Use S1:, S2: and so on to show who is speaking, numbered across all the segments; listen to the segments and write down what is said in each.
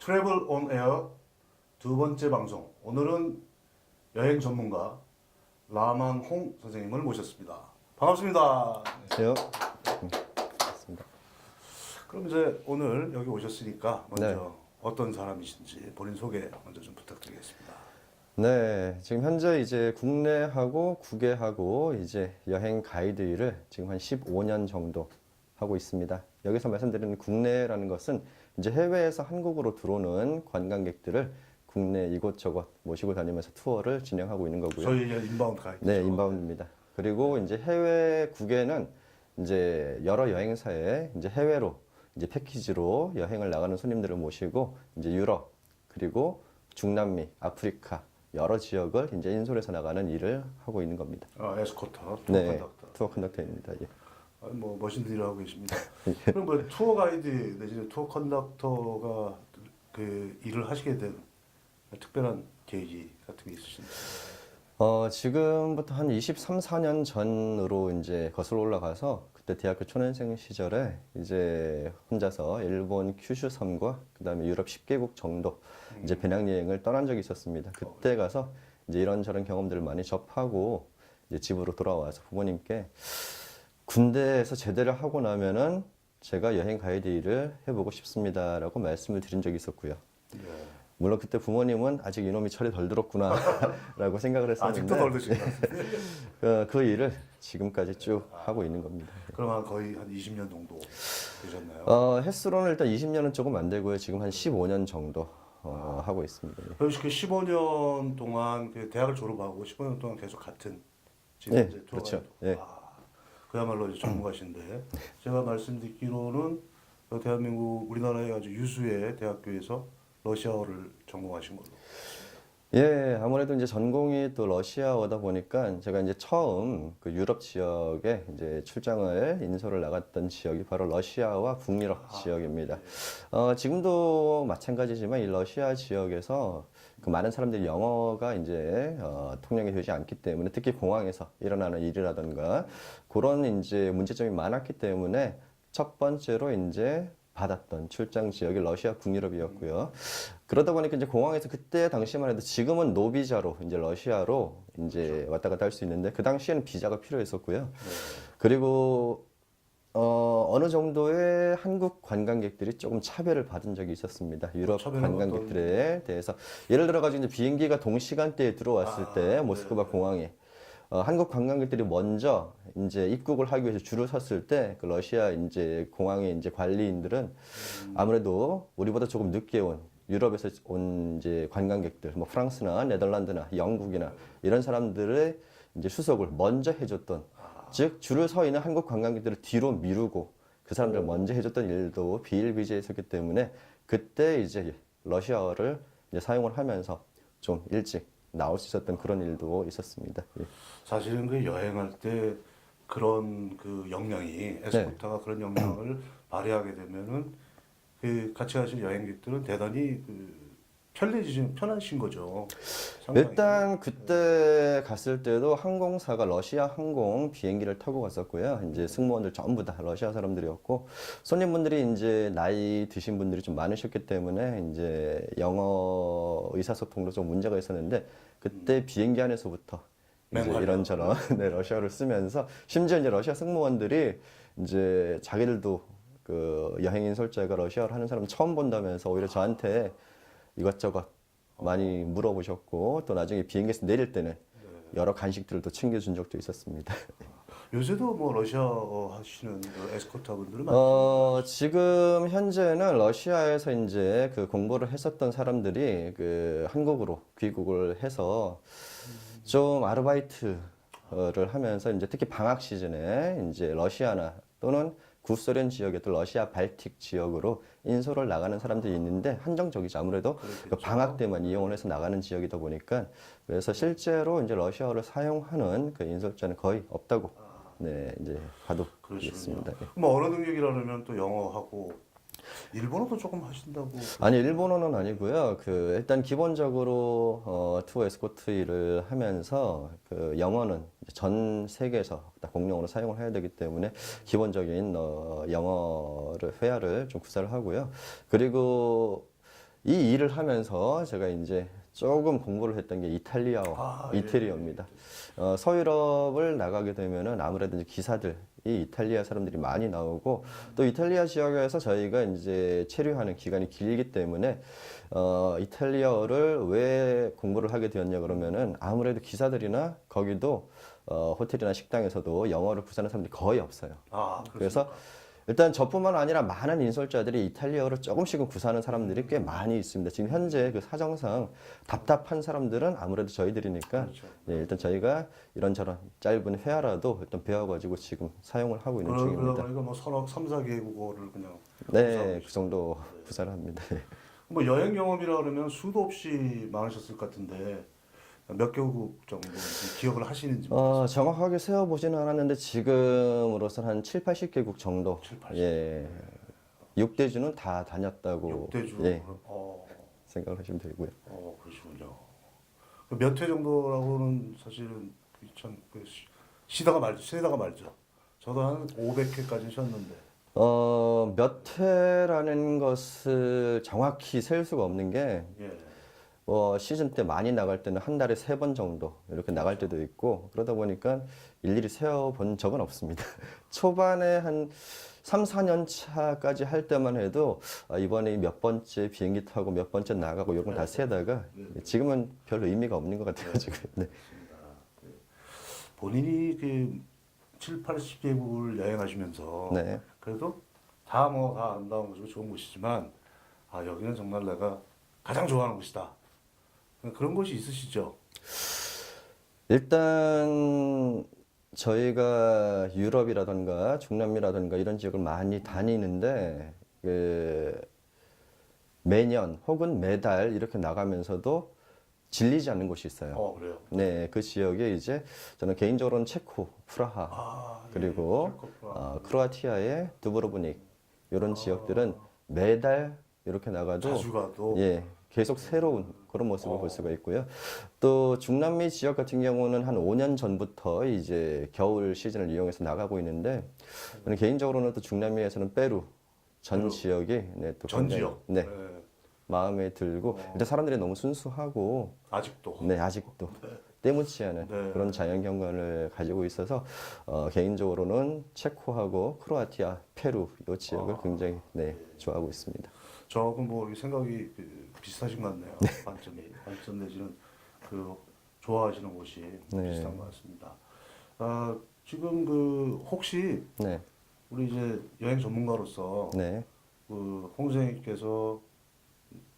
S1: 트래블 온 에어 두 번째 방송. 오늘은 여행 전문가 라만홍 선생님을 모셨습니다. 반갑습니다.
S2: 안녕하세요. 반갑습니다.
S1: 그럼 이제 오늘 여기 오셨으니까 먼저
S2: 네.
S1: 어떤 사람이신지 본인 소개 먼저 좀 부탁드리겠습니다.
S2: 네, 지금 현재 이제 국내하고 국외하고 이제 여행 가이드 일을 지금 한 15년 정도 하고 있습니다. 여기서 말씀드리는 국내라는 것은 이제 해외에서 한국으로 들어오는 관광객들을 국내 이곳저곳 모시고 다니면서 투어를 진행하고 있는 거고요.
S1: 저희 인바운드 가이드.
S2: 네, 인바운드입니다. 그리고 이제 해외 국외는 이제 여러 여행사에 이제 해외로 이제 패키지로 여행을 나가는 손님들을 모시고 이제 유럽 그리고 중남미, 아프리카 여러 지역을 이제 인솔해서 나가는 일을 하고 있는 겁니다.
S1: 에스코터, 투어
S2: 네,
S1: 컨덕터.
S2: 투어 컨덕터입니다. 예.
S1: 뭐 멋있는 일을 하고 계십니다. 그럼 뭐 투어 가이드 내지는 투어 컨덕터가 그 일을 하시게 된 특별한 계기 같은 게 있으신가요?
S2: 지금부터 한 23, 4년 전으로 이제 거슬러 올라가서 그때 대학교 초년생 시절에 이제 혼자서 일본 큐슈 섬과 그다음에 유럽 10개국 정도 이제 배낭여행을 떠난 적이 있었습니다. 그때 가서 이제 이런저런 경험들을 많이 접하고 이제 집으로 돌아와서 부모님께 군대에서 제대를 하고 나면은 제가 여행 가이드 일을 해보고 싶습니다라고 말씀을 드린 적이 있었고요.
S1: 네.
S2: 물론 그때 부모님은 아직 이놈이 철이 덜 들었구나라고 생각을 했었는데
S1: 아직도 덜 드신 것 같습니다.
S2: 그 일을 지금까지 쭉 하고 있는 겁니다.
S1: 그럼 거의 한 20년 정도 되셨나요?
S2: 횟수로는 일단 20년은 조금 안 되고요. 지금 한 15년 정도 하고 있습니다. 예.
S1: 그럼 그 15년 동안 그 대학을 졸업하고 15년 동안 계속 같은 지금
S2: 예,
S1: 이제 투어
S2: 그렇죠.
S1: 가이드.
S2: 예.
S1: 그야말로 이제 전문가신데 제가 말씀 듣기로는 그 대한민국 우리나라의 아주 유수의 대학교에서 러시아어를 전공하신 걸로.
S2: 예, 아무래도 이제 전공이 또 러시아어다 보니까 제가 이제 처음 그 유럽 지역에 이제 출장을 인솔을 나갔던 지역이 바로 러시아와 북유럽 지역입니다. 지금도 마찬가지지만 이 러시아 지역에서 그 많은 사람들이 영어가 이제 통용이 되지 않기 때문에 특히 공항에서 일어나는 일이라든가 그런 이제 문제점이 많았기 때문에 첫 번째로 이제 받았던 출장 지역이 러시아 북유럽이었고요. 그러다 보니까 이제 공항에서 그때 당시만 해도 지금은 노비자로 이제 러시아로 이제 왔다 갔다 할 수 있는데 그 당시에는 비자가 필요했었고요. 그리고 어느 정도의 한국 관광객들이 조금 차별을 받은 적이 있었습니다. 유럽
S1: 차별은
S2: 관광객들에 대해서 예를 들어 가지고 이제 비행기가 동시간대에 들어왔을 때 모스크바 공항에 한국 관광객들이 먼저 이제 입국을 하기 위해서 줄을 섰을 때 그 러시아 이제 공항의 이제 관리인들은 아무래도 우리보다 조금 늦게 온 유럽에서 온 이제 관광객들, 뭐 프랑스나 네덜란드나 영국이나 이런 사람들의 이제 수속을 먼저 해줬던, 즉 줄을 서 있는 한국 관광객들을 뒤로 미루고 그 사람들을 먼저 해줬던 일도 비일비재에 있었기 때문에 그때 이제 러시아어를 이제 사용을 하면서 좀 일찍 나올 수 있었던 그런 일도 있었습니다. 예.
S1: 사실은 그 여행할 때 그런 그 역량이 에스코타가 그런 역량을 발휘하게 되면은 그 같이 가실 여행객들은 대단히 그 편하신 거죠. 상당히.
S2: 일단 그때 갔을 때도 항공사가 러시아 항공 비행기를 타고 갔었고요. 이제 승무원들 전부 다 러시아 사람들이었고 손님분들이 이제 나이 드신 분들이 좀 많으셨기 때문에 이제 영어 의사소통도 좀 문제가 있었는데 그때 비행기 안에서부터 이제
S1: 맹활약.
S2: 이런저런 네, 러시아어를 쓰면서 심지어 이제 러시아 승무원들이 이제 자기들도 그 여행 인솔자가 러시아어를 하는 사람 처음 본다면서 오히려 저한테 이것저것 많이 물어보셨고 또 나중에 비행기에서 내릴 때는 여러 간식들을 또 챙겨준 적도 있었습니다.
S1: 요새도 뭐 러시아어 하시는 그 에스코타 분들은 많죠.
S2: 지금 현재는 러시아에서 이제 그 공부를 했었던 사람들이 그 한국으로 귀국을 해서 좀 아르바이트를 하면서 이제 특히 방학 시즌에 이제 러시아나 또는 구소련 지역에 또 러시아 발틱 지역으로 인솔을 나가는 사람들이 있는데 한정적이죠. 아무래도 그 방학 때만 이용을 해서 나가는 지역이다 보니까 그래서 실제로 이제 러시아어를 사용하는 그 인솔자는 거의 없다고 네 이제 봐도
S1: 그러시군요.
S2: 되겠습니다. 예.
S1: 뭐 언어 능력이라면 또 영어하고 일본어도 조금 하신다고.
S2: 아니 일본어는 아니고요. 그 일단 기본적으로 투어 에스코트 일을 하면서 그 영어는 전 세계에서 다 공용어로 사용을 해야 되기 때문에 기본적인 영어를 회화를 좀 구사를 하고요. 그리고 이 일을 하면서 제가 이제 조금 공부를 했던 게 이탈리아어,
S1: 예.
S2: 이태리어입니다. 서유럽을 나가게 되면은 아무래도 이제 기사들, 이 이탈리아 사람들이 많이 나오고 또 이탈리아 지역에서 저희가 이제 체류하는 기간이 길기 때문에 이탈리아어를 왜 공부를 하게 되었냐 그러면은 아무래도 기사들이나 거기도 호텔이나 식당에서도 영어를 구사하는 사람들이 거의 없어요. 그래서 일단 저뿐만 아니라 많은 인솔자들이 이탈리아어를 조금씩은 구사하는 사람들이 꽤 많이 있습니다. 지금 현재 그 사정상 답답한 사람들은 아무래도 저희들이니까
S1: 그렇죠.
S2: 예, 일단 저희가 이런저런 짧은 회화라도 일단 배워가지고 지금 사용을 하고 있는 중입니다.
S1: 그러니까 뭐 서너 3, 4개국어를 그냥
S2: 네, 그 정도 구사를 합니다.
S1: 뭐 여행 경험이라 그러면 수도 없이 많으셨을 것 같은데 몇 개국 정도 기억을 하시는지
S2: 정확하게 세어보지는 않았는데 지금으로서는 한 7, 80개국 정도
S1: 7, 80.
S2: 예, 6대주는 다 다녔다고
S1: 6대주
S2: 예, 생각을 하시면 되고요.
S1: 그러시군요. 몇 회 정도라고는 사실은 참 시다가 말죠. 저도 한 500회까지 쉬었는데
S2: 몇 회라는 것을 정확히 셀 수가 없는 게
S1: 예.
S2: 시즌 때 많이 나갈 때는 한 달에 3번 정도 이렇게 나갈 때도 있고 그러다 보니까 일일이 세어본 적은 없습니다. 초반에 한 3, 4년 차까지 할 때만 해도 이번에 몇 번째 비행기 타고 몇 번째 나가고 이런 걸 다 세다가 지금은 별 의미가 없는 것 같아요 지금. 네.
S1: 본인이 그 7, 80개국을 여행하시면서
S2: 네.
S1: 그래도 다 아름다운 곳이고 좋은 곳이지만 여기는 정말 내가 가장 좋아하는 곳이다. 그런 곳이 있으시죠?
S2: 일단 저희가 유럽이라든가 중남미라든가 이런 지역을 많이 다니는데 매년 혹은 매달 이렇게 나가면서도 질리지 않는 곳이 있어요.
S1: 그래요?
S2: 네, 그 지역에 이제 저는 개인적으로는 체코, 프라하 그리고
S1: 체코, 프라하.
S2: 크로아티아의 두브로브닉 이런 지역들은 매달 이렇게 나가도
S1: 자주 가도
S2: 예, 계속 새로운 그런 모습을 볼 수가 있고요. 또 중남미 지역 같은 경우는 한 5년 전부터 이제 겨울 시즌을 이용해서 나가고 있는데 저는 개인적으로는 또 중남미에서는 페루 전 지역이 네, 또
S1: 전
S2: 굉장히,
S1: 지역.
S2: 네, 마음에 들고 일단 사람들이 너무 순수하고
S1: 아직도.
S2: 네, 아직도 때묻지 않은
S1: 네.
S2: 그런 자연 경관을 가지고 있어서 개인적으로는 체코하고 크로아티아, 페루 이 지역을 굉장히 네, 좋아하고 있습니다.
S1: 저하고 뭐 생각이 비슷하신 것 같네요. 관점 내지는 그 좋아하시는 곳이
S2: 네.
S1: 비슷한 것 같습니다. 지금 혹시
S2: 네,
S1: 우리 이제 여행 전문가로서
S2: 네,
S1: 홍 선생님께서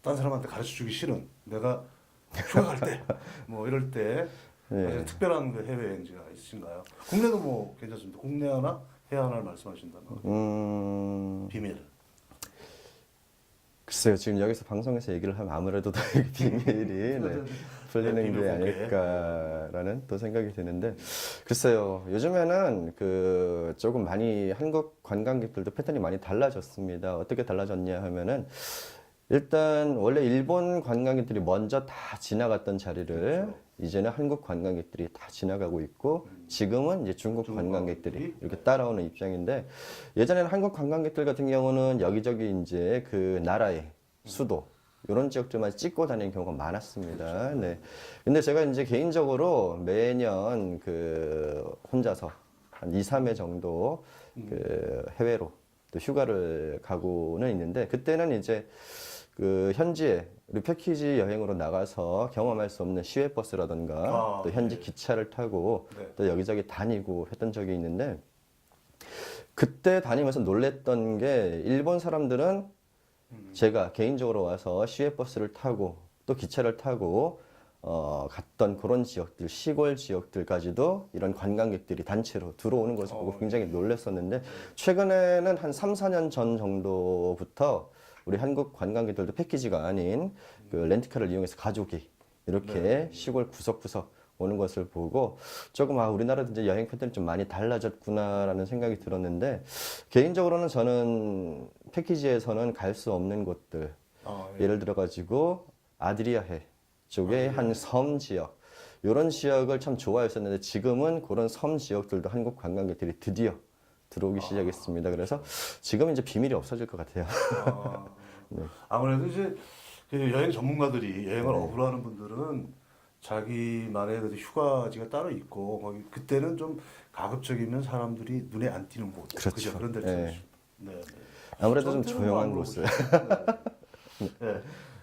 S1: 딴 사람한테 가르쳐 주기 싫은 내가 휴가 갈 때 뭐 이럴 때
S2: 네.
S1: 가장 특별한 그 해외 여행지가 있으신가요? 국내도 뭐 괜찮습니다. 국내 하나, 해외 하나를 말씀하신다면 비밀.
S2: 글쎄요, 지금 여기서 방송에서 얘기를 하면 아무래도 더 비밀이 네, 풀리는
S1: 비밀
S2: 게
S1: 공개.
S2: 아닐까라는 또 생각이 드는데, 글쎄요, 요즘에는 조금 많이 한국 관광객들도 패턴이 많이 달라졌습니다. 어떻게 달라졌냐 하면은, 일단 원래 일본 관광객들이 먼저 다 지나갔던 자리를 이제는 한국 관광객들이 다 지나가고 있고 지금은 이제 중국 관광객들이 이렇게 따라오는 입장인데 예전에는 한국 관광객들 같은 경우는 여기저기 이제 그 나라의 수도 이런 지역들만 찍고 다니는 경우가 많았습니다. 네. 근데 제가 이제 개인적으로 매년 혼자서 한 2, 3회 정도 해외로 또 휴가를 가고는 있는데 그때는 이제 현지에 우리 패키지 여행으로 나가서 경험할 수 없는 시외버스라든가 또 현지 기차를 타고 또 여기저기 다니고 했던 적이 있는데 그때 다니면서 놀랬던 게 일본 사람들은 제가 개인적으로 와서 시외버스를 타고 또 기차를 타고 갔던 그런 지역들, 시골 지역들까지도 이런 관광객들이 단체로 들어오는 것을 보고 굉장히 놀랐었는데 최근에는 한 3, 4년 전 정도부터 우리 한국 관광객들도 패키지가 아닌 렌트카를 이용해서 가족이 이렇게 시골 구석구석 오는 것을 보고 조금 우리나라도 이제 여행 패턴이 좀 많이 달라졌구나라는 생각이 들었는데 개인적으로는 저는 패키지에서는 갈 수 없는 곳들 예를 들어 가지고 아드리아해 쪽에 한 섬 지역 이런 지역을 참 좋아했었는데 지금은 그런 섬 지역들도 한국 관광객들이 드디어 들어오기 시작했습니다. 그래서 지금 이제 비밀이 없어질 것 같아요.
S1: 네. 아무래도 이제 그 여행 전문가들이 여행을
S2: 네.
S1: 업으로 하는 분들은 자기만의 그 휴가지가 따로 있고 거기 그때는 좀 가급적이면 사람들이 눈에 안 띄는 곳,
S2: 그렇죠.
S1: 그죠? 그런 데를
S2: 네.
S1: 찾으시고. 네, 네.
S2: 아무래도 좀
S1: 저한테는
S2: 조용한
S1: 뭐안
S2: 곳을.
S1: 물어보시죠. 네. 네.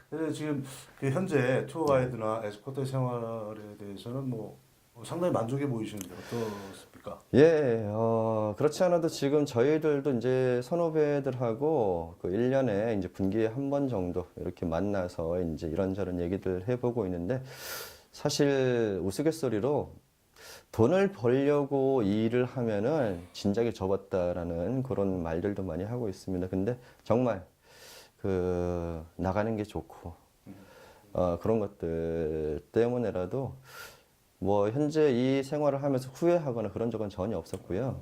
S1: 그래서 지금 그 현재 투어 가이드나 에스코트 생활에 대해서는 뭐 상당히 만족해 보이시는데 어떻습니까?
S2: 예, 그렇지 않아도 지금 저희들도 이제 선후배들하고 그 1년에 이제 분기에 한 번 정도 이렇게 만나서 이제 이런저런 얘기들 해보고 있는데 사실 우스갯소리로 돈을 벌려고 이 일을 하면은 진작에 접었다라는 그런 말들도 많이 하고 있습니다. 근데 정말 그 나가는 게 좋고 그런 것들 때문에라도 뭐 현재 이 생활을 하면서 후회하거나 그런 적은 전혀 없었고요.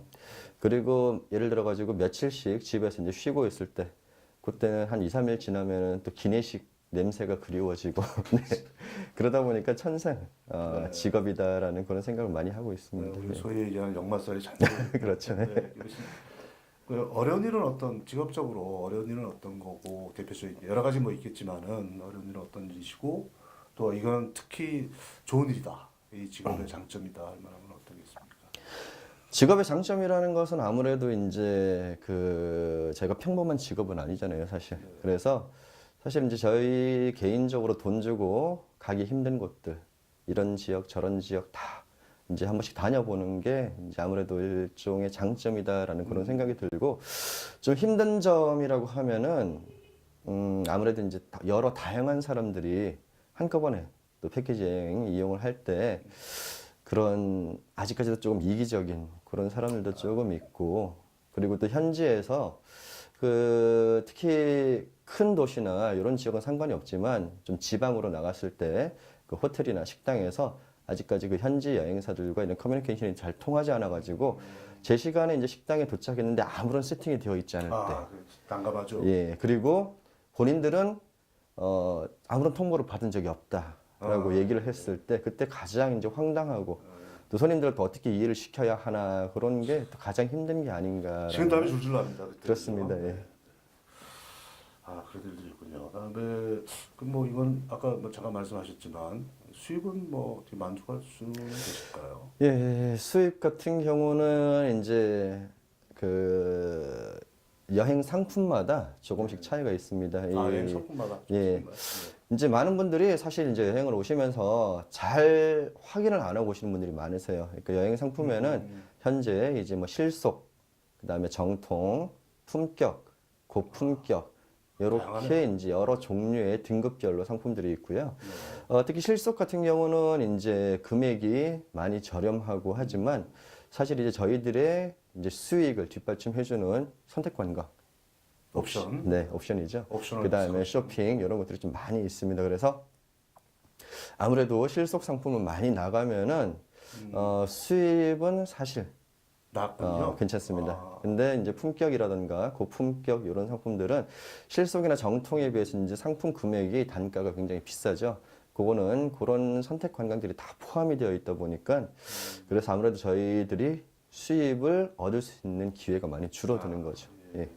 S2: 그리고 예를 들어 가지고 며칠씩 집에서 이제 쉬고 있을 때 그때는 한 2, 3일 지나면은 또 기내식 냄새가 그리워지고 네. 그러다 보니까 천생
S1: 네.
S2: 직업이다라는 그런 생각을 많이 하고
S1: 네,
S2: 있습니다.
S1: 우리
S2: 네.
S1: 소위 얘기하는 역마살이 잔뜩
S2: 그렇죠.
S1: 네, 그 어려운 일은 어떤 직업적으로 어려운 일은 어떤 거고 대표적인 여러 가지 뭐 있겠지만은 어려운 일은 어떤 일이시고 또 이건 특히 좋은 일이다 이 직업의 장점이다 할 만한 건 어떤 게 있습니까?
S2: 직업의 장점이라는 것은 아무래도 이제 그 제가 평범한 직업은 아니잖아요, 사실. 그래서 사실 이제 저희 개인적으로 돈 주고 가기 힘든 곳들, 이런 지역, 저런 지역 다 이제 한 번씩 다녀보는 게 이제 아무래도 일종의 장점이다라는 그런 생각이 들고 좀 힘든 점이라고 하면은 아무래도 이제 여러 다양한 사람들이 한꺼번에 또 패키지 여행 이용을 할 때 그런 아직까지도 조금 이기적인 그런 사람들도 조금 있고 그리고 또 현지에서 그 특히 큰 도시나 이런 지역은 상관이 없지만 좀 지방으로 나갔을 때 그 호텔이나 식당에서 아직까지 그 현지 여행사들과 이런 커뮤니케이션이 잘 통하지 않아 가지고 제 시간에 이제 식당에 도착했는데 아무런 세팅이 되어 있지 않을 때
S1: 아, 난감하죠.
S2: 예, 그리고 본인들은 아무런 통보를 받은 적이 없다라고 얘기를 했을 때 그때 가장 이제 황당하고 또 손님들을 또 어떻게 이해를 시켜야 하나 그런 게 또 가장 힘든 게 아닌가.
S1: 식은땀이 줄줄 납니다. 그때.
S2: 그렇습니다.
S1: 그죠?
S2: 예.
S1: 네. 아, 그런 일도 있군요. 그다음에 그뭐 이건 아까 뭐 잠깐 말씀하셨지만 수입은 뭐 어떻게 만족할 수는 있을까요?
S2: 예, 수입 같은 경우는 이제 그 여행 상품마다 조금씩 차이가 있습니다.
S1: 아, 여행 상품마다
S2: 예.
S1: 조금씩
S2: 이제 많은 분들이 사실 이제 여행을 오시면서 잘 확인을 안 하고 오시는 분들이 많으세요. 그러니까 여행 상품에는 현재 이제 뭐 실속, 그다음에 정통, 품격, 고품격 이렇게
S1: 다양하네요.
S2: 이제 여러 종류의 등급별로 상품들이 있고요. 특히 실속 같은 경우는 이제 금액이 많이 저렴하고 하지만 사실 이제 저희들의 이제 수익을 뒷받침해주는 선택 관광
S1: 옵션.
S2: 네, 옵션이죠.
S1: 옵셔널
S2: 그 다음에
S1: 디스카운트.
S2: 쇼핑 이런 것들이 좀 많이 있습니다. 그래서 아무래도 실속 상품은 많이 나가면은 수입은 사실
S1: 낮군요.
S2: 괜찮습니다.
S1: 아,
S2: 근데 이제 품격이라든가 고품격 이런 상품들은 실속이나 정통에 비해서 이제 상품 금액이 단가가 굉장히 비싸죠. 그거는 그런 선택 관광들이 다 포함이 되어 있다 보니까 그래서 아무래도 저희들이 수입을 얻을 수 있는 기회가 많이 줄어드는 거죠. 예.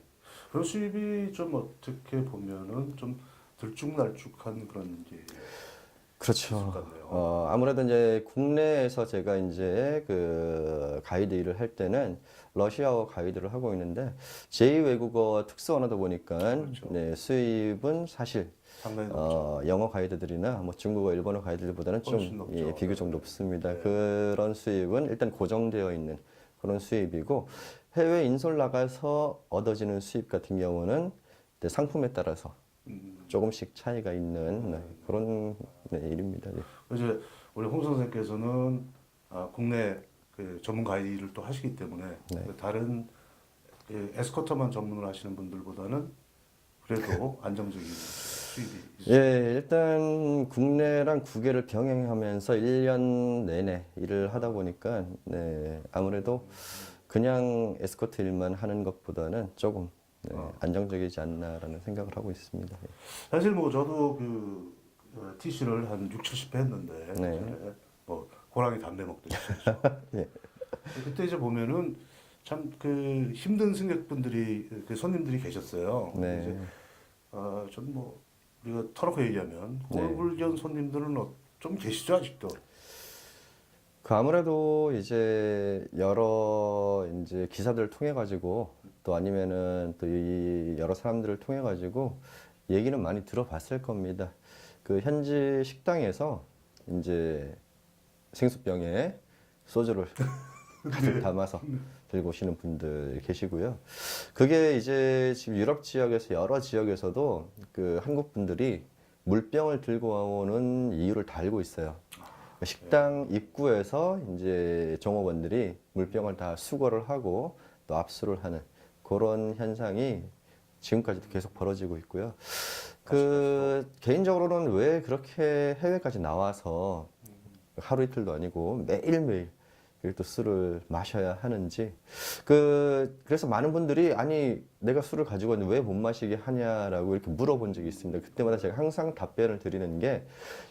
S1: 그런 수입이 좀 어떻게 보면은 좀 들쭉날쭉한 그런 게 있을
S2: 그렇죠.
S1: 것 같네요.
S2: 아무래도 이제 국내에서 제가 이제 그 가이드 일을 할 때는 러시아어 가이드를 하고 있는데 제2외국어 특수 언어다 보니까
S1: 그렇죠.
S2: 네, 수입은 사실
S1: 상당히 높죠.
S2: 영어 가이드들이나 뭐 중국어, 일본어 가이드들보다는
S1: 훨씬
S2: 좀
S1: 높죠.
S2: 예, 비교적 높습니다.
S1: 네.
S2: 그런 수입은 일단 고정되어 있는 그런 수입이고 해외 인솔 나가서 얻어지는 수입 같은 경우는 이제 상품에 따라서 조금씩 차이가 있는 네, 그런 네, 일입니다. 예.
S1: 이제 우리 홍 선생께서는 국내 그 전문 가이드를 또 하시기 때문에
S2: 네.
S1: 그 다른 그 에스코터만 전문을 하시는 분들보다는 그래도 안정적인 수입이 있으시죠.
S2: 예, 일단 국내랑 국외를 병행하면서 1년 내내 일을 하다 보니까 네, 아무래도 그냥 에스코트 일만 하는 것보다는 조금 네, 안정적이지 않나라는 생각을 하고 있습니다. 예.
S1: 사실 뭐 저도 그 TC를 한 6, 70회 했는데
S2: 네.
S1: 이제 뭐 호랑이 담배 먹듯이
S2: 예.
S1: 그때 이제 보면은 참 그 힘든 승객분들이 그 손님들이 계셨어요.
S2: 네.
S1: 이제 전뭐 우리가 터놓고 얘기하면
S2: 네.
S1: 꼴불견 손님들은 좀 계시죠 아직도?
S2: 그 아무래도 이제 여러 이제 기사들을 통해 가지고 또 아니면은 또 이 여러 사람들을 통해 가지고 얘기는 많이 들어봤을 겁니다. 그 현지 식당에서 이제 생수병에 소주를 가득 담아서 들고 오시는 분들 계시고요. 그게 이제 지금 유럽 지역에서 여러 지역에서도 그 한국 분들이 물병을 들고 오는 이유를 다 알고 있어요. 식당 입구에서 이제 종업원들이 물병을 다 수거를 하고 또 압수를 하는 그런 현상이 지금까지도 계속 벌어지고 있고요. 그 개인적으로는 왜 그렇게 해외까지 나와서 하루 이틀도 아니고 매일매일 또 술을 마셔야 하는지 그래서 많은 분들이 아니 내가 술을 가지고 왔는데 왜 못 마시게 하냐라고 이렇게 물어본 적이 있습니다. 그때마다 제가 항상 답변을 드리는 게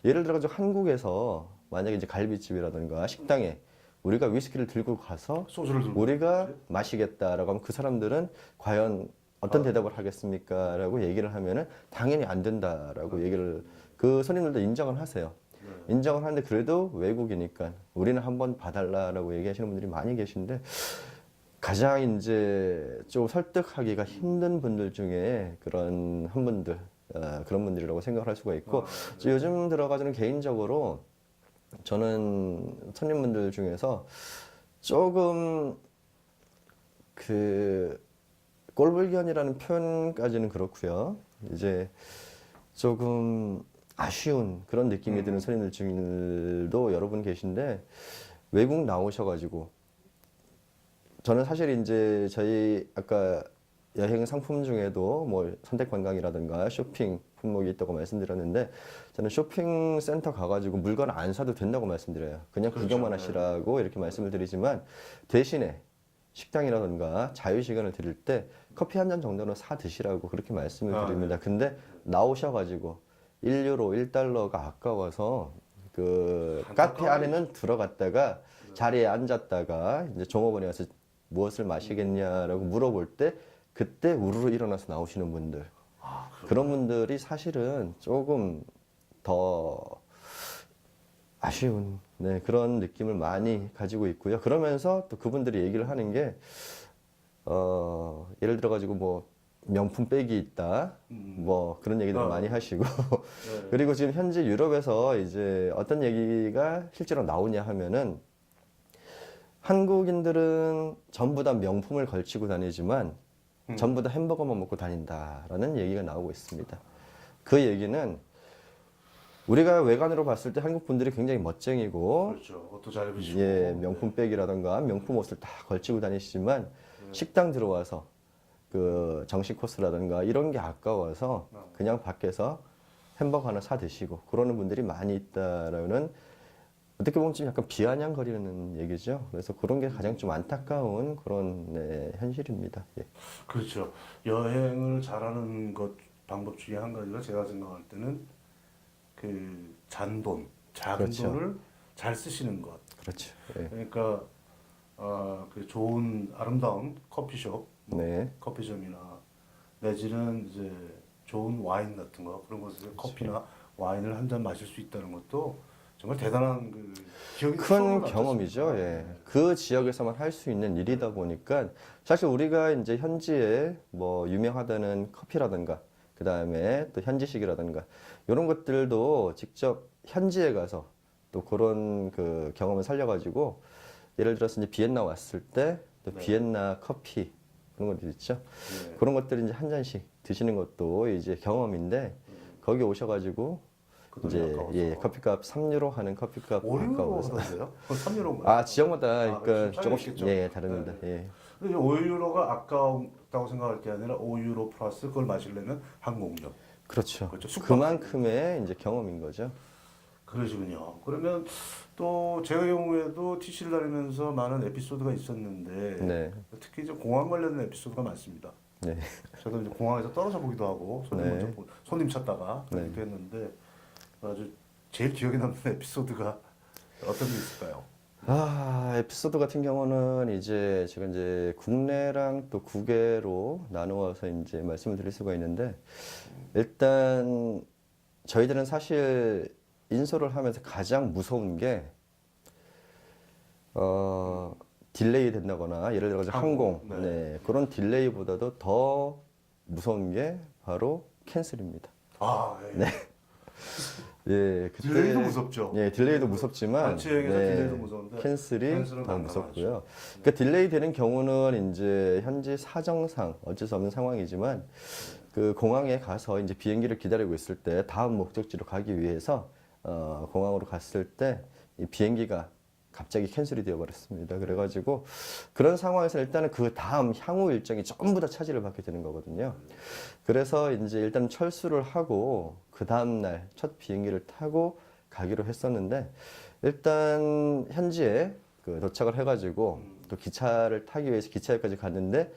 S2: 예를 들어서 한국에서 만약에 이제 갈비집이라든가 식당에 우리가 위스키를 들고 가서
S1: 소주를 들고
S2: 우리가 마시겠다라고 하면 그 사람들은 과연 어떤 대답을 하겠습니까? 라고 얘기를 하면은 당연히 안 된다라고 얘기를 그 손님들도 인정을 하세요. 인정을 하는데 그래도 외국이니까 우리는 한번 봐달라라고 얘기하시는 분들이 많이 계신데 가장 이제 좀 설득하기가 힘든 분들 중에 그런 한 분들 그런 분들이라고 생각을 할 수가 있고 요즘 들어가서는 개인적으로 저는 손님분들 중에서 조금 그 꼴불견이라는 표현까지는 그렇고요. 이제 조금 아쉬운 그런 느낌이 드는 손님들도 여러분 계신데 외국 나오셔가지고 저는 사실 이제 저희 아까 여행 상품 중에도 뭐 선택 관광이라든가 쇼핑 품목이 있다고 말씀드렸는데 저는 쇼핑 센터 가가지고 물건 안 사도 된다고 말씀드려요. 그냥
S1: 그렇죠.
S2: 구경만 하시라고 이렇게 말씀을 드리지만 대신에 식당이라든가 자유시간을 드릴 때 커피 한 잔 정도는 사 드시라고 그렇게 말씀을 드립니다. 근데 나오셔가지고 1유로, 1달러가 아까워서 그 카페 안에는 들어갔다가 자리에 앉았다가 이제 종업원이 와서 무엇을 마시겠냐라고 물어볼 때 그때 우르르 일어나서 나오시는 분들 그런 분들이 사실은 조금 더 아쉬운 그런 느낌을 많이 가지고 있고요. 그러면서 또 그분들이 얘기를 하는 게 예를 들어 가지고 뭐 명품 백이 있다 뭐 그런 얘기들을 많이 하시고 그리고 지금 현재 유럽에서 이제 어떤 얘기가 실제로 나오냐 하면은 한국인들은 전부 다 명품을 걸치고 다니지만 전부 다 햄버거만 먹고 다닌다라는 얘기가 나오고 있습니다. 그 얘기는 우리가 외관으로 봤을 때 한국 분들이 굉장히 멋쟁이고
S1: 그렇죠. 옷도 잘 입으시고
S2: 예, 명품 백이라던가 명품 옷을 다 걸치고 다니시지만 식당 들어와서 그 정식 코스라든가 이런 게 아까워서 그냥 밖에서 햄버거 하나 사 드시고 그러는 분들이 많이 있다라는 어떻게 보면 좀 약간 비아냥거리는 얘기죠. 그래서 그런 게 가장 좀 안타까운 그런 현실입니다. 예.
S1: 그렇죠. 여행을 잘하는 것 방법 중에 한 가지가 제가 생각할 때는 그 잔돈, 작은
S2: 그렇죠.
S1: 돈을 잘 쓰시는 것.
S2: 그렇죠. 예.
S1: 그러니까 그 좋은 아름다운 커피숍,
S2: 네.
S1: 커피점이나 내지는 이제 좋은 와인 같은 거 그런 곳에서 커피나 와인을 한 잔 마실 수 있다는 것도 정말 대단한 그 기억이
S2: 큰
S1: 추억으로 남지
S2: 경험이죠.
S1: 않습니까?
S2: 예.
S1: 네.
S2: 그 지역에서만 할 수 있는 일이다 보니까 사실 우리가 이제 현지에 뭐 유명하다는 커피라든가 그 다음에 또 현지식이라든가 이런 것들도 직접 현지에 가서 또 그런 그 경험을 살려가지고 예를 들어서 이제 비엔나 왔을 때 또
S1: 네.
S2: 비엔나 커피 그런 것들 있죠.
S1: 네.
S2: 그런 것들 이제 한 잔씩 드시는 것도 이제 경험인데 거기 오셔가지고
S1: 그 돈이
S2: 이제
S1: 아까워서.
S2: 예, 커피값 3유로 하는 커피값
S1: 5유로
S2: 아까워서
S1: 하던데요? 3유로인가요?
S2: 아 지역마다 그러니까
S1: 좀
S2: 조금씩
S1: 차이가
S2: 예
S1: 있겠죠?
S2: 다릅니다.
S1: 네.
S2: 예.
S1: 근데 5유로가 아까웠다고 생각할 게 아니라 5유로 플러스 그걸 마시려면 항공료.
S2: 그렇죠.
S1: 그렇죠. 숙박.
S2: 그만큼의 이제 경험인 거죠.
S1: 그러시군요. 그러면 또 제 경우에도 TC를 다니면서 많은 에피소드가 있었는데
S2: 네.
S1: 특히 이제 공항 관련된 에피소드가 많습니다.
S2: 네.
S1: 저도 이제 공항에서 떨어져 보기도 하고 손님
S2: 네.
S1: 먼저 손님 찾다가 그러기도 했는데 아주 제일 기억에 남는 에피소드가 어떤 게 있을까요?
S2: 에피소드 같은 경우는 이제 제가 이제 국내랑 또 국외로 나누어서 이제 말씀을 드릴 수가 있는데 일단 저희들은 사실 인솔을 하면서 가장 무서운 게 딜레이 된다거나 예를 들어서 항공,
S1: 네.
S2: 네, 그런 딜레이보다도 더 무서운 게 바로 캔슬입니다.
S1: 아, 예.
S2: 예,
S1: 딜레이도 무섭죠.
S2: 예, 딜레이도 무섭지만
S1: 단체 여행에서 딜레이도 무서운데
S2: 캔슬이
S1: 캔슬은
S2: 더
S1: 난감하죠.
S2: 무섭고요. 그러니까 딜레이 되는 경우는 이제 현지 사정상 어쩔 수 없는 상황이지만 그 공항에 가서 이제 비행기를 기다리고 있을 때 다음 목적지로 가기 위해서 공항으로 갔을 때 이 비행기가 갑자기 캔슬이 되어버렸습니다. 그래가지고 그런 상황에서 일단은 그 다음 향후 일정이 전부 다 차질을 받게 되는 거거든요. 그래서 이제 일단 철수를 하고 그 다음 날 첫 비행기를 타고 가기로 했었는데 일단 현지에 그 도착을 해가지고 또 기차를 타기 위해서 기차역까지 갔는데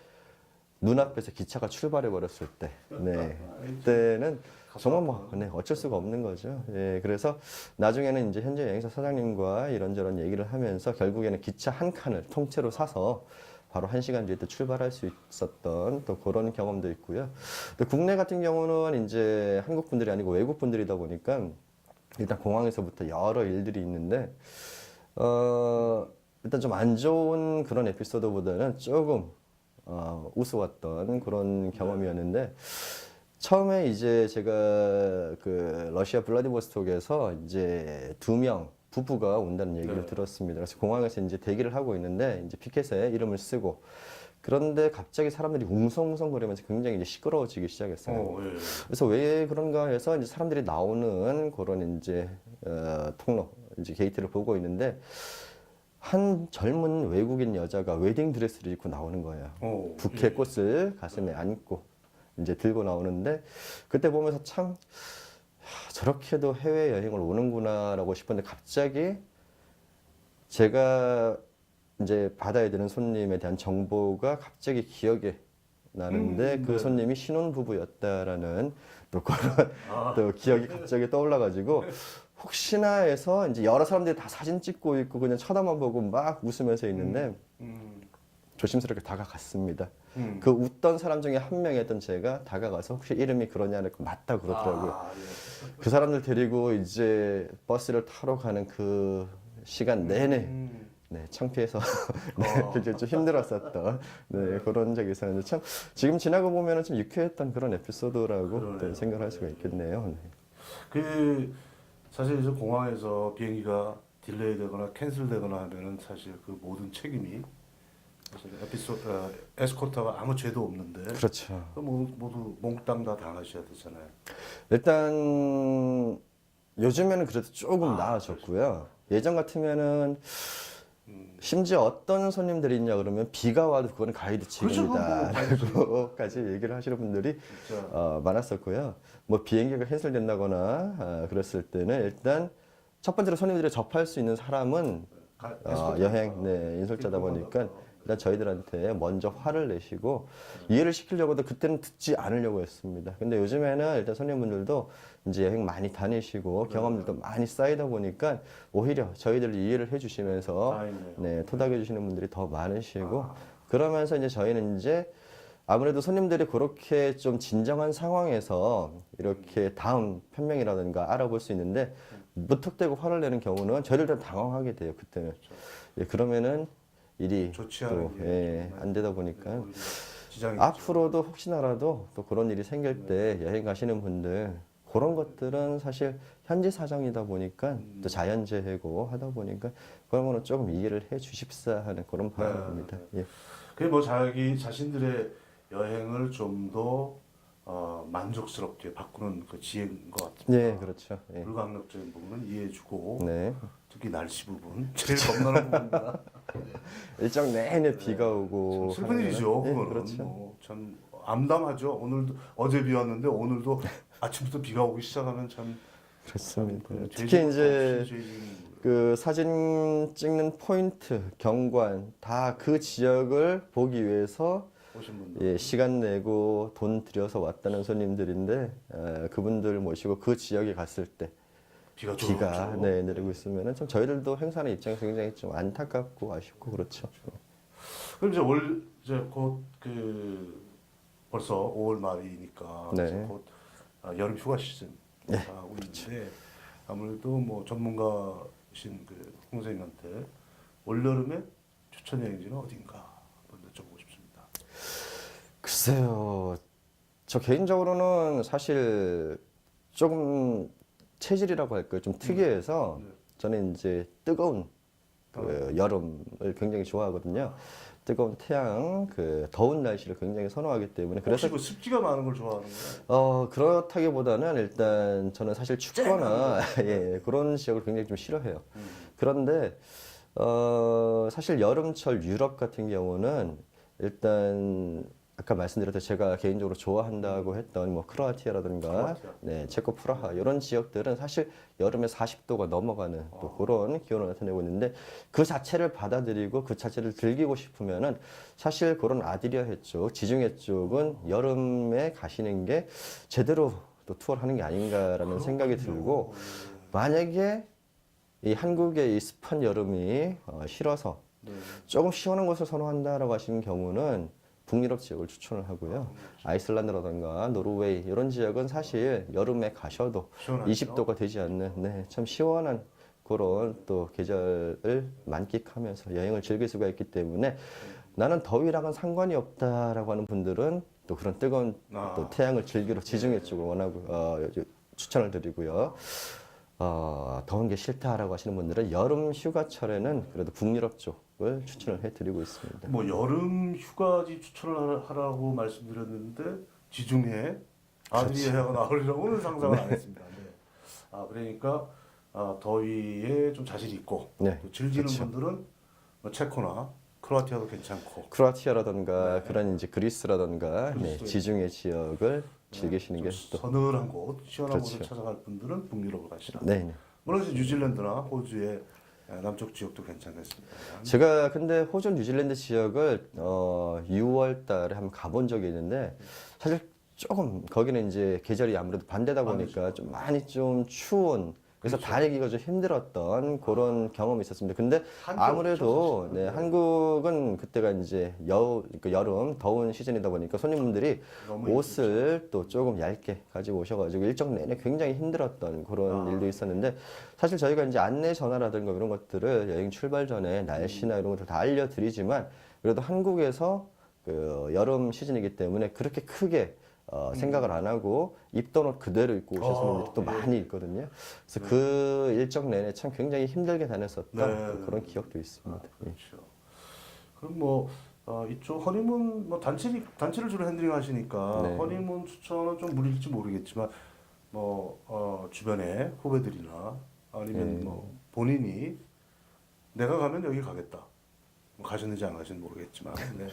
S2: 눈앞에서 기차가 출발해 버렸을 때, 네, 그때는 정말 뭐 네, 어쩔 수가 없는 거죠. 예, 그래서 나중에는 이제 현재 여행사 사장님과 이런저런 얘기를 하면서 결국에는 기차 한 칸을 통째로 사서 바로 1시간 뒤에 또 출발할 수 있었던 또 그런 경험도 있고요. 또 국내 같은 경우는 이제 한국 분들이 아니고 외국 분들이다 보니까 일단 공항에서부터 여러 일들이 있는데 일단 좀 안 좋은 그런 에피소드보다는 조금 우스웠던 그런 경험이었는데 처음에 이제 제가 그 러시아 블라디보스톡에서 이제 2명 부부가 온다는 얘기를
S1: 네.
S2: 들었습니다. 그래서 공항에서 이제 대기를 하고 있는데 이제 피켓에 이름을 쓰고 그런데 갑자기 사람들이 웅성웅성거리면서 굉장히 이제 시끄러워지기 시작했어요.
S1: 예.
S2: 그래서 왜 그런가 해서 이제 사람들이 나오는 그런 이제 통로 이제 게이트를 보고 있는데 한 젊은 외국인 여자가 웨딩 드레스를 입고 나오는 거예요. 부케 꽃을 가슴에 안고 이제 들고 나오는데 그때 보면서 참 저렇게도 해외 여행을 오는구나라고 싶었는데 갑자기 제가 이제 받아야 되는 손님에 대한 정보가 갑자기 기억에 나는데 그
S1: 네.
S2: 손님이 신혼부부였다라는 또 그런 또 기억이 갑자기 떠올라가지고 혹시나 해서 이제 여러 사람들이 다 사진 찍고 있고 그냥 쳐다만 보고 막 웃으면서 있는데 조심스럽게 다가갔습니다. 그 웃던 사람 중에 한 명이었던 제가 다가가서 혹시 이름이 그러냐는 맞다 그러더라고요. 그 사람들 데리고 이제 버스를 타러 가는 그 시간 내내 네, 창피해서 네, 굉장히 좀 힘들었었던 네, 그런 적이 있었는데 참 지금 지나고 보면은 좀 유쾌했던 그런 에피소드라고 또 생각을 할 수가 있겠네요. 네.
S1: 그 사실 이제 공항에서 비행기가 딜레이되거나 캔슬되거나 하면은 사실 그 모든 책임이 사실 에스코트가 아무 죄도 없는데
S2: 그렇죠.
S1: 모두 몽땅 다 당하셔야 되잖아요.
S2: 일단 요즘에는 그래도 조금 나아졌고요. 예전 같으면은 심지어 어떤 손님들이 있냐 그러면 비가 와도 그거는 가이드 책임이다 라고까지 얘기를 하시는 분들이 많았었고요. 뭐 비행기가 캔슬된다거나 그랬을 때는 일단 첫 번째로 손님들이 접할 수 있는 사람은 여행 네, 인솔자다 보니까 일단 저희들한테 먼저 화를 내시고 이해를 시키려고도 그때는 듣지 않으려고 했습니다. 근데 요즘에는 일단 손님분들도 이제 여행 많이 다니시고 경험들도 많이 쌓이다 보니까 오히려 저희들을 이해를 해주시면서 네, 토닥여 주시는 분들이 더 많으시고 그러면서 이제 저희는 이제 아무래도 손님들이 그렇게 좀 진정한 상황에서 이렇게 다음 편명이라든가 알아볼 수 있는데 무턱대고 화를 내는 경우는 저희들도 당황하게 돼요. 그때는 예, 그러면은 일이
S1: 좋지
S2: 또
S1: 않은
S2: 예, 안 되다 보니까
S1: 지장이
S2: 앞으로도 혹시나라도 또 그런 일이 생길 때 여행 가시는 분들 그런 것들은 사실 현지 사정이다 보니까 또 자연재해고 하다 보니까 그런 거는 조금 이해를 해 주십사 하는 그런 바람입니다. 예.
S1: 그게 뭐 자기 자신들의 여행을 좀 더 만족스럽게 바꾸는 그 지혜인 것 같습니다.
S2: 네, 그렇죠. 예.
S1: 불가항력적인 부분은 이해해주고
S2: 네.
S1: 특히 날씨 부분 제일 겁나는 부분이다.
S2: 일정 내내 비가 오고
S1: 슬픈
S2: 하면은,
S1: 일이죠.
S2: 예,
S1: 그거는
S2: 그렇죠.
S1: 참 암담하죠. 오늘도 어제 비 왔는데 오늘도 아침부터 비가 오기 시작하면 참
S2: 그렇습니다.
S1: 그
S2: 특히
S1: 죄지은
S2: 이제
S1: 없이 죄지은
S2: 그 사진 찍는 포인트, 경관 다 그 지역을 보기 위해서
S1: 오신 분들
S2: 예, 시간 내고 돈 들여서 왔다는 손님들인데 그분들 모시고 그 지역에 갔을 때
S1: 비가
S2: 비가
S1: 좀
S2: 네, 내리고 있으면 좀 저희들도 행사하는 입장에서 굉장히 좀 안타깝고 아쉽고 그렇죠.
S1: 그럼 이제 곧 그 벌써 5월 말이니까
S2: 네.
S1: 이제 곧 여름 휴가 시즌 하고 있는데 아무래도 뭐 전문가신 홍 선생님한테 올여름에 추천 여행지는 어딘가 한번 여쭤보고 싶습니다.
S2: 글쎄요, 저 개인적으로는 사실 조금 체질이라고 할까요? 좀 특이해서
S1: 네.
S2: 저는 이제 뜨거운 여름을 굉장히 좋아하거든요. 뜨거운 태양, 더운 날씨를 굉장히 선호하기 때문에
S1: 혹시 그 습기가 많은 걸 좋아하는 거예요?
S2: 그렇다기보다는 일단 저는 사실 춥거나 예, 그런 지역을 굉장히 좀 싫어해요. 그런데 사실 여름철 유럽 같은 경우는 일단 아까 말씀드렸듯이 제가 개인적으로 좋아한다고 했던 뭐 크로아티아라든가
S1: 크로아티아.
S2: 네, 체코 프라하 이런 지역들은 사실 여름에 40도가 넘어가는 또 그런 기온을 나타내고 있는데 그 자체를 받아들이고 그 자체를 즐기고 싶으면은 사실 그런 아드리아 쪽, 지중해 쪽은 여름에 가시는 게 제대로 또 투어를 하는 게 아닌가라는 생각이 들고 만약에 이 한국의 이 습한 여름이 싫어서
S1: 네.
S2: 조금 시원한 곳을 선호한다라고 하시는 경우는 북유럽 지역을 추천을 하고요. 아이슬란드라든가 노르웨이 이런 지역은 사실 여름에 가셔도
S1: 시원하죠?
S2: 20도가 되지 않는 네, 참 시원한 그런 또 계절을 만끽하면서 여행을 즐길 수가 있기 때문에 나는 더위랑은 상관이 없다라고 하는 분들은 또 그런 뜨거운 또 태양을 즐기러 지중해 쪽을 원하고 추천을 드리고요. 더운 게 싫다라고 하시는 분들은 여름 휴가철에는 그래도 북유럽 쪽을 추천을 해드리고 있습니다.
S1: 뭐 여름 휴가지 추천을 하라고 말씀드렸는데 지중해 아드리아가 나오리라고는 상상을 안 했습니다. 네. 그러니까 더위에 좀 자신 있고
S2: 네,
S1: 또 즐기는
S2: 그렇죠.
S1: 분들은 뭐 체코나 크로아티아도 괜찮고
S2: 크로아티아라든가 그런 이제 그리스라든가 네,
S1: 그리스도
S2: 지중해 지역을 즐기시는 게
S1: 좀
S2: 또
S1: 서늘한 곳, 시원한 곳을
S2: 그렇죠.
S1: 찾아갈 분들은 북유럽을 가시라.
S2: 네, 네.
S1: 물론 이제 뉴질랜드나 호주의 남쪽 지역도 괜찮겠습니다.
S2: 제가 근데 호주 뉴질랜드 지역을 6월 달에 한번 가본 적이 있는데 사실 조금 거기는 이제 계절이 아무래도 반대다 보니까 좀 많이 좀 추운 그래서
S1: 그렇죠.
S2: 다니기가 좀 힘들었던 그런 경험이 있었습니다. 근데
S1: 한쪽
S2: 아무래도
S1: 사실은.
S2: 네, 한국은 그때가 이제 여름 더운 시즌이다 보니까 손님분들이
S1: 너무
S2: 옷을 또 조금 얇게 가지고 오셔가지고 일정 내내 굉장히 힘들었던 그런 일도 있었는데 사실 저희가 이제 안내 전화라든가 이런 것들을 여행 출발 전에 날씨나 이런 것들 다 알려드리지만 그래도 한국에서 그 여름 시즌이기 때문에 그렇게 크게 생각을 안 하고 입던 옷 그대로 입고 오셨는 분들이 또 많이 있거든요. 그래서 그 일정 내내 참 굉장히 힘들게 다녔었던 또 그런 기억도 있습니다. 예.
S1: 그렇죠. 그럼 뭐 이쪽 허니문 뭐 단체를 주로 핸들링 하시니까
S2: 네.
S1: 허니문 추천은 좀 무리일지 모르겠지만 뭐 주변에 후배들이나 아니면 뭐 본인이 내가 가면 여기 가겠다. 뭐 가셨는지 안 가셨는지 모르겠지만 네네네.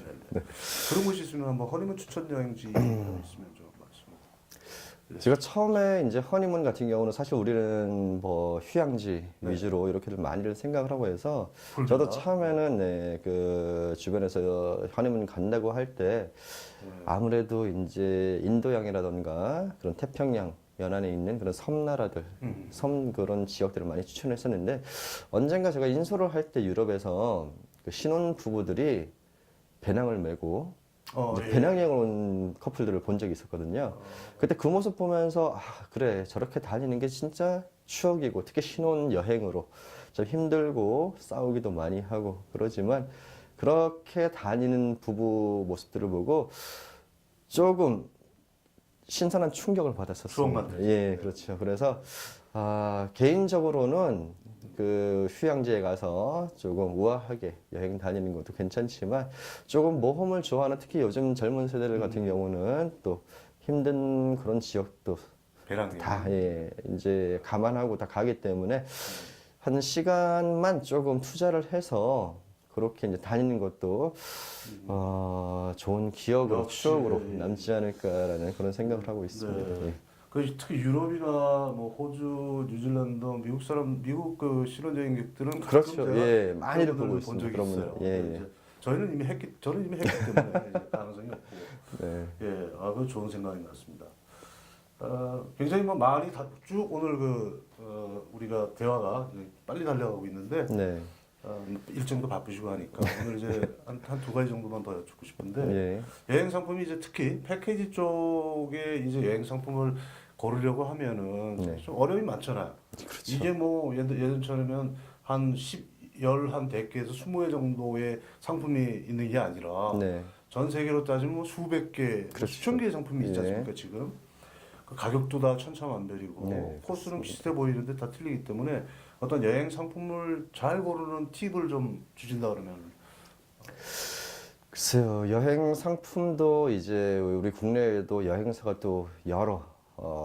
S1: 그런 곳이 있으면 한번 허니문 추천 여행지 있으면 좀 말씀.
S2: 제가 처음에 이제 허니문 같은 경우는 사실 우리는 뭐 휴양지 위주로 이렇게들 많이들 생각을 하고 해서 저도 처음에는 네, 그 주변에서 허니문 간다고 할 때 아무래도 이제 인도양이라던가 그런 태평양 연안에 있는 그런 섬나라들, 섬 그런 지역들을 많이 추천했었는데 언젠가 제가 인솔을 할 때 유럽에서 그 신혼 부부들이 배낭을 메고 이제 배낭여행 온 커플들을 본 적이 있었거든요. 그때 그 모습 보면서 그래 저렇게 다니는 게 진짜 추억이고 특히 신혼 여행으로 좀 힘들고 싸우기도 많이 하고 그러지만 그렇게 다니는 부부 모습들을 보고 조금 신선한 충격을 받았었습니다.
S1: 추억만
S2: 예, 그렇죠. 그래서 개인적으로는 그 휴양지에 가서 조금 우아하게 여행 다니는 것도 괜찮지만 조금 모험을 좋아하는 특히 요즘 젊은 세대들 같은 경우는 또 힘든 그런 지역도
S1: 배낭
S2: 다 예, 이제 감안하고 다 가기 때문에 한 시간만 조금 투자를 해서 그렇게 이제 다니는 것도 좋은 기억으로
S1: 역시.
S2: 추억으로 남지 않을까라는 그런 생각을 하고 있습니다.
S1: 네.
S2: 예.
S1: 특히 유럽이나 뭐 호주, 뉴질랜드, 미국 그 신혼여행객들은
S2: 그렇죠.
S1: 가끔 제가
S2: 예, 많이들
S1: 그런
S2: 보고
S1: 분들을 본
S2: 있습니다.
S1: 적이
S2: 그런
S1: 있어요.
S2: 분들. 예,
S1: 근데
S2: 예.
S1: 이제 저는 이미 했기 때문에 이제 가능성이 없고,
S2: 네.
S1: 예, 그 좋은 생각인 것 같습니다. 굉장히 뭐 말이 쭉 오늘 우리가 대화가 빨리 달려가고 있는데
S2: 네.
S1: 일정도 바쁘시고 하니까 오늘 이제 한 두 가지 정도만 더 여쭙고 싶은데
S2: 예.
S1: 여행 상품이 이제 특히 패키지 쪽에 이제 여행 상품을 고르려고 하면은
S2: 네.
S1: 좀 어려움이 많잖아요.
S2: 그렇죠.
S1: 이게 뭐 예전처럼 한 10한 100개에서 20개 정도의 상품이 있는 게 아니라
S2: 네.
S1: 전 세계로 따지면 뭐 수백 개, 뭐
S2: 그렇죠.
S1: 수천 개의 상품이 있지
S2: 예.
S1: 않습니까 지금? 그 가격도 다 천차만별이고
S2: 네,
S1: 코스는
S2: 그렇습니다.
S1: 비슷해 보이는데 다 틀리기 때문에 어떤 여행 상품을 잘 고르는 팁을 좀 주신다 그러면
S2: 글쎄요, 여행 상품도 이제 우리 국내에도 여행사가 또 여러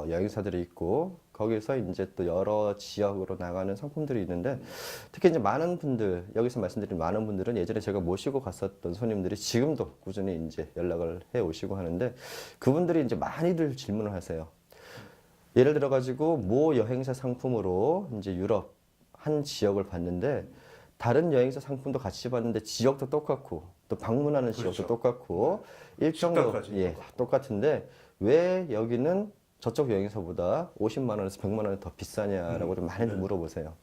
S2: 여행사들이 있고 거기서 이제 또 여러 지역으로 나가는 상품들이 있는데 특히 이제 많은 분들 여기서 말씀드린 많은 분들은 예전에 제가 모시고 갔었던 손님들이 지금도 꾸준히 이제 연락을 해 오시고 하는데 그분들이 이제 많이들 질문을 하세요. 예를 들어 가지고 모 여행사 상품으로 이제 유럽 한 지역을 봤는데 다른 여행사 상품도 같이 봤는데 지역도 똑같고 또 방문하는 지역도
S1: 그렇죠.
S2: 똑같고 일정도
S1: 식당까지
S2: 예, 다 똑같은데 왜 여기는 저쪽 여행사보다 50만 원에서 100만 원이 더 비싸냐라고 좀 많이
S1: 네.
S2: 물어보세요.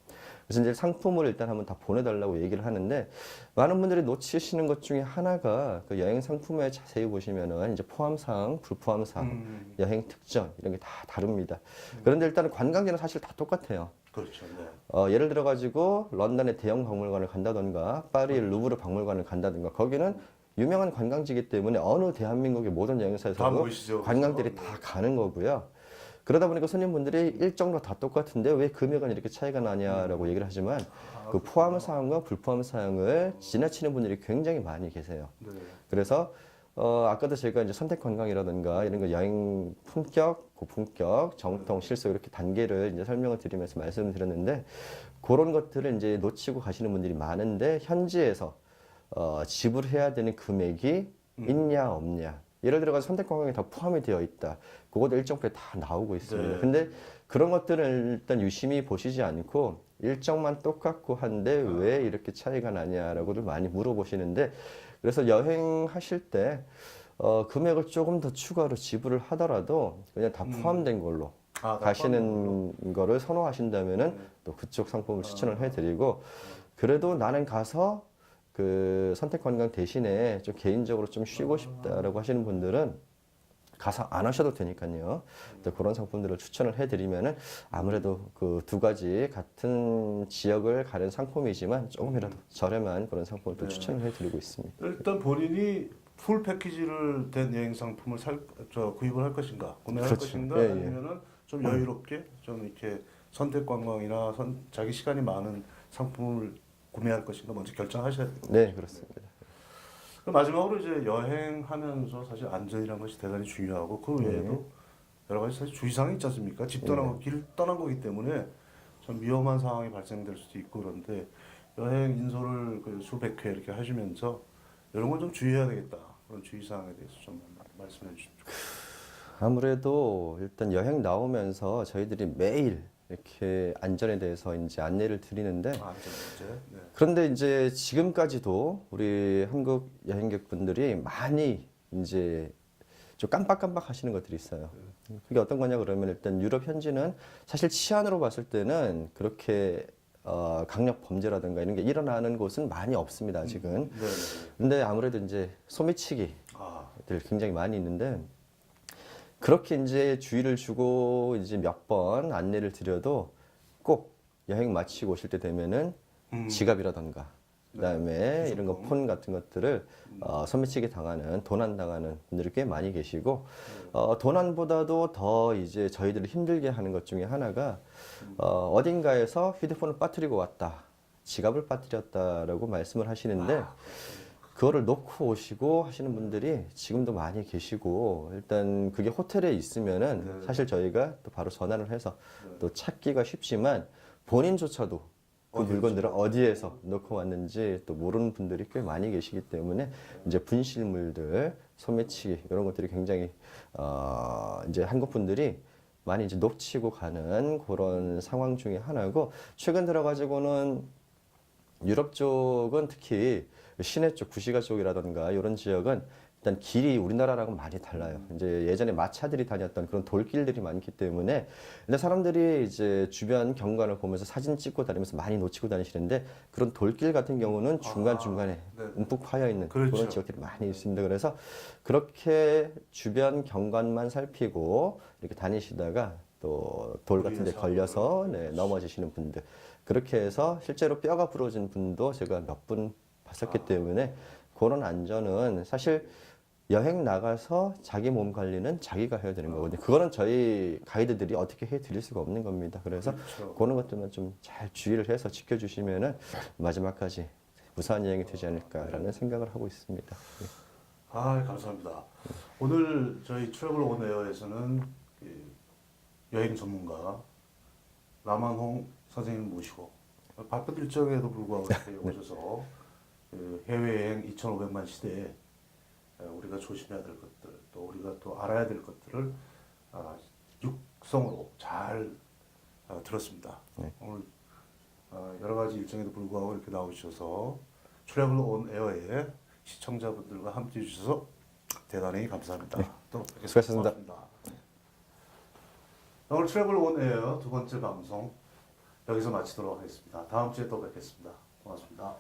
S2: 그래서 이제 상품을 일단 한번 다 보내달라고 얘기를 하는데 많은 분들이 놓치시는 것 중에 하나가 그 여행 상품에 자세히 보시면은 이제 포함사항, 불포함사항, 여행 특전 이런 게 다 다릅니다. 그런데 일단은 관광지는 사실 다 똑같아요.
S1: 그렇죠. 네.
S2: 예를 들어 가지고 런던의 대형 박물관을 간다던가 파리 루브르 박물관을 간다던가 거기는 유명한 관광지이기 때문에 어느 대한민국의 모든
S1: 다
S2: 여행사에서도
S1: 모이시죠.
S2: 관광들이
S1: 그래서.
S2: 다 가는 거고요. 그러다 보니까 손님분들이 일정도 다 똑같은데 왜 금액은 이렇게 차이가 나냐라고 얘기를 하지만 그 포함 사항과 불포함 사항을 지나치는 분들이 굉장히 많이 계세요.
S1: 네.
S2: 그래서 아까도 제가 이제 선택 관광이라든가 이런 거 여행 품격, 고품격, 정통, 실속 이렇게 단계를 이제 설명을 드리면서 말씀을 드렸는데 그런 것들을 이제 놓치고 가시는 분들이 많은데 현지에서 지불해야 되는 금액이 있냐 없냐. 예를 들어 가지고 선택 관광이 다 포함이 되어 있다. 그것도 일정표에 다 나오고 있습니다.
S1: 네.
S2: 근데 그런 것들을 일단 유심히 보시지 않고 일정만 똑같고 한데 왜 이렇게 차이가 나냐라고도 많이 물어보시는데 그래서 여행하실 때 금액을 조금 더 추가로 지불을 하더라도 그냥 다 포함된 걸로
S1: 다
S2: 가시는 거를 선호하신다면은 또 그쪽 상품을 추천을 해드리고 그래도 나는 가서 그 선택 관광 대신에 좀 개인적으로 좀 쉬고 싶다라고 하시는 분들은 가서 안 하셔도 되니까요. 또 그런 상품들을 추천을 해드리면은 아무래도 그 두 가지 같은 지역을 가는 상품이지만 조금이라도 저렴한 그런 상품을 또 추천을 해드리고 있습니다.
S1: 일단 본인이 풀 패키지를 된 여행 상품을 구입을 할 것인가, 구매할
S2: 그렇죠.
S1: 것인가,
S2: 예, 예.
S1: 아니면은 좀 여유롭게 좀 이렇게 선택 관광이나 자기 시간이 많은 상품을 구매할 것인가 먼저 결정하셔야 돼요.
S2: 네, 그렇습니다.
S1: 그럼 마지막으로 이제 여행하면서 사실 안전이라는 것이 대단히 중요하고 그 외에도 여러 가지 사실 주의사항이 있지 않습니까? 집 떠나고 길 떠난 거기 때문에 좀 위험한 상황이 발생될 수도 있고 그런데 여행 인솔을 그 수백 회 이렇게 하시면서 이런 건 좀 주의해야 되겠다. 그런 주의사항에 대해서 좀 말씀해 주시면 좋겠습니다.
S2: 아무래도 일단 여행 나오면서 저희들이 매일 이렇게 안전에 대해서 이제 안내를 드리는데
S1: 안전 문제. 네.
S2: 그런데 이제 지금까지도 우리 한국 여행객분들이 많이 이제 좀 깜빡깜빡 하시는 것들이 있어요. 그게 어떤 거냐 그러면 일단 유럽 현지는 사실 치안으로 봤을 때는 그렇게 강력 범죄라든가 이런 게 일어나는 곳은 많이 없습니다, 아직은.
S1: 네.
S2: 근데 아무래도 이제 소매치기들
S1: 아,
S2: 굉장히 많이 있는데 그렇게 이제 주의를 주고 이제 몇 번 안내를 드려도 꼭 여행 마치고 오실 때 되면은 지갑이라던가 그다음에 이런 거 폰 같은 것들을 소매치기 당하는 도난 당하는 분들이 꽤 많이 계시고 도난보다도 더 이제 저희들을 힘들게 하는 것 중에 하나가 어딘가에서 휴대폰을 빠뜨리고 왔다 지갑을 빠뜨렸다라고 말씀을 하시는데 그거를 놓고 오시고 하시는 분들이 지금도 많이 계시고 일단 그게 호텔에 있으면은 사실 저희가 또 바로 전화를 해서 또 찾기가 쉽지만 본인조차도 그 물건들을 어디에서 놓고 왔는지 또 모르는 분들이 꽤 많이 계시기 때문에 이제 분실물들, 소매치기 이런 것들이 굉장히 이제 한국 분들이 많이 이제 놓치고 가는 그런 상황 중에 하나고 최근 들어가지고는 유럽 쪽은 특히 시내 쪽, 구시가 쪽이라던가 이런 지역은 일단 길이 우리나라랑은 많이 달라요. 이제 예전에 마차들이 다녔던 그런 돌길들이 많기 때문에 근데 사람들이 이제 주변 경관을 보면서 사진 찍고 다니면서 많이 놓치고 다니시는데 그런 돌길 같은 경우는 중간중간에
S1: 네.
S2: 움푹 파여 있는
S1: 그렇죠.
S2: 그런 지역들이 많이 있습니다. 그래서 그렇게 주변 경관만 살피고 이렇게 다니시다가 또 돌 같은 데
S1: 무리해서
S2: 걸려서 네, 넘어지시는 분들 그렇게 해서 실제로 뼈가 부러진 분도 제가 몇 분 봤었기 때문에 그런 안전은 사실 여행 나가서 자기 몸 관리는 자기가 해야 되는 거거든요. 그거는 저희 가이드들이 어떻게 해 드릴 수가 없는 겁니다. 그래서
S1: 그렇죠.
S2: 그런 것들만 좀 잘 주의를 해서 지켜주시면은 마지막까지 무사한 여행이 되지 않을까라는 생각을 하고 있습니다. 네.
S1: 아, 감사합니다. 오늘 저희 트래블 온 에어에서는 그 여행 전문가 남한홍 선생님 모시고 바쁜 일정에도 불구하고 이렇게 오셔서 그 해외여행 2,500만 시대에 우리가 조심해야 될 것들, 또 우리가 또 알아야 될 것들을 육성으로 잘 들었습니다.
S2: 네.
S1: 오늘 여러 가지 일정에도 불구하고 이렇게 나오셔서 트래블 온 에어에 시청자분들과 함께 해주셔서 대단히 감사합니다. 또 뵙겠습니다.
S2: 수고하셨습니다.
S1: 고맙습니다. 오늘 트래블 온 에어 두 번째 방송 여기서 마치도록 하겠습니다. 다음 주에 또 뵙겠습니다. 고맙습니다.